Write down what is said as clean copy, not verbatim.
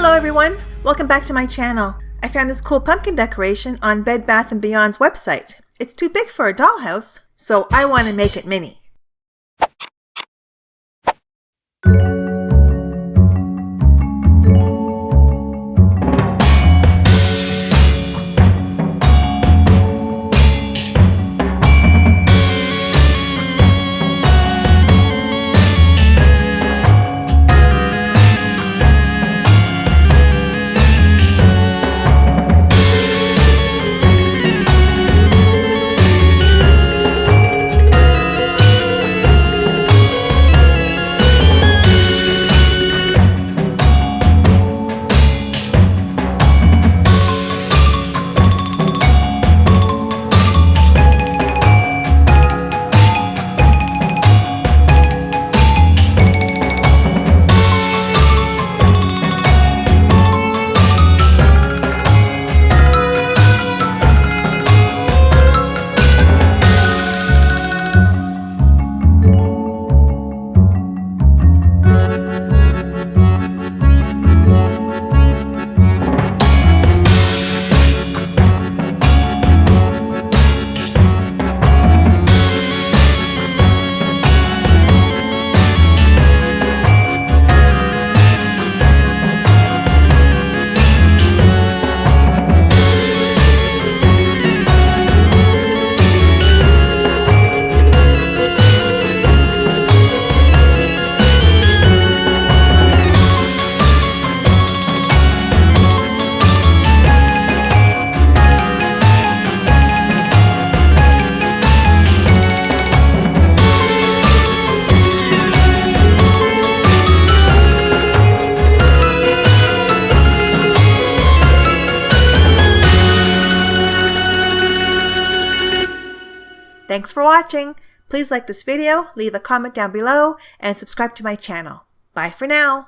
Hello everyone, welcome back to my channel. I found this cool pumpkin decoration on Bed Bath & Beyond's website. It's too big for a dollhouse, so I want to make it mini. Thanks for watching. Please like this video, leave a comment down below, and subscribe to my channel. Bye for now.